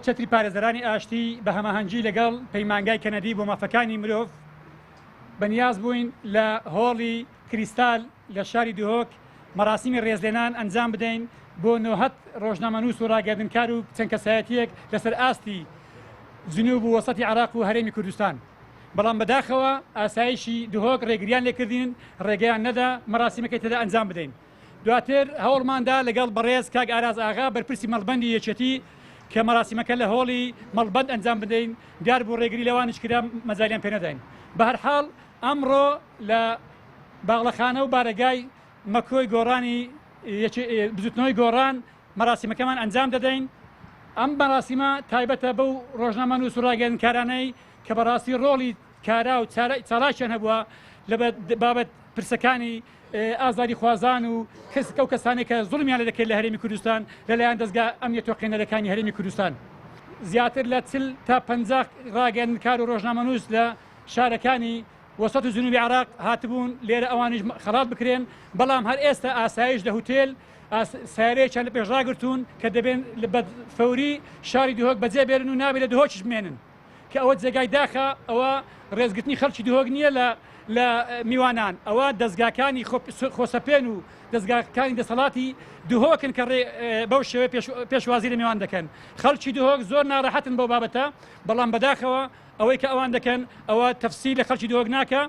چەتری پارێزەرانی ئاشتی بە هەماهەنگی لەگەڵ پەیمانگای کەنەدی بۆ مافەکانی مرۆڤ بەنیاز بووین لە هۆڵی کریستال لە شاری دوهۆک مەراسیمی ڕێزلێنان ئەنجام بدەین بۆ 90 ڕۆژنامەنووس و ڕاگەاندنکار و چەند کەسایەتیەک لەسەر ئاستی جنوب و وەسەتی عێراق و هەرێمی کوردستان. بەڵام بەداخەوە ئاسایشی دوهۆک ڕێگریان لێکردین، ڕێگەیان نەدا مەراسیمەکەی تێدا ئەنجام بدەین. دواتر هەوڵماندا لەگەڵ بەڕێز کاک ئاراز ئاغا بەرپرسی مەڵبەندی یەکێتی کە مەراسیمەکە لە هۆڵی مەڵبەند ئەنجام بدەین دیار بۆ ڕێگری لەوانش کرا مەجالیان پێ نەداین. بە هەر حاڵ ئەمڕۆ لە باغڵەخانە و بارەگای مەکۆی گۆڕانی بزوتنەوەی گۆڕان مەراسیمەکەمان ئەنجام دەدەین. ئەم مەراسیمە تایبەتە بەو ڕۆژنامەنووس و ڕاگەاندنکارانەی کە بەڕاستی ڕۆڵی کارا و چالاکیان هەبووە لە بابەت پرسەکانی ئازادی خوازان و ئەو کەسانی کە زوڵمیان لە دەکەێت لە هەرێمی کوردستان لەلایەن دەستگا ئەمنیەت و قێنەرەکانی هەرێمی کوردستان. زیاتر لە 40 تا 50 ڕاگەاندنکار و ڕۆژنامەنووس لە شارەکانی وەسەت و جنوبی عێراق هاتبوون لێرە ئەوانیش خەڵات بکرێن، بەڵام هەر ئێستا ئاسایش لە هوتێل سارەیەکیان لە پێشڕاگرتوون کە دەبێن بە فەوری شاری دوهۆک بەجێ بێرن و نابێت لە دهۆکیش بمێنن کە ئەوە جێگای داخە ئەوە ڕێزگرتنی خەڵکی دوهۆک نییە لە میوانان، ئەوە دەستگاکانی خۆسەپێن و دەستگاکانی دەسەڵاتی دوهۆکن کە بەو شێوەیە پێشوازی لە میوان دەکەن. خەڵکی دوهۆک زۆر ناڕەحەتن بەو بابەتە، بەڵام بەداخەوە ئەوەی کە ئەوان دەکەن ئەوە تەفسیر لە خەڵکی دوهۆک ناکە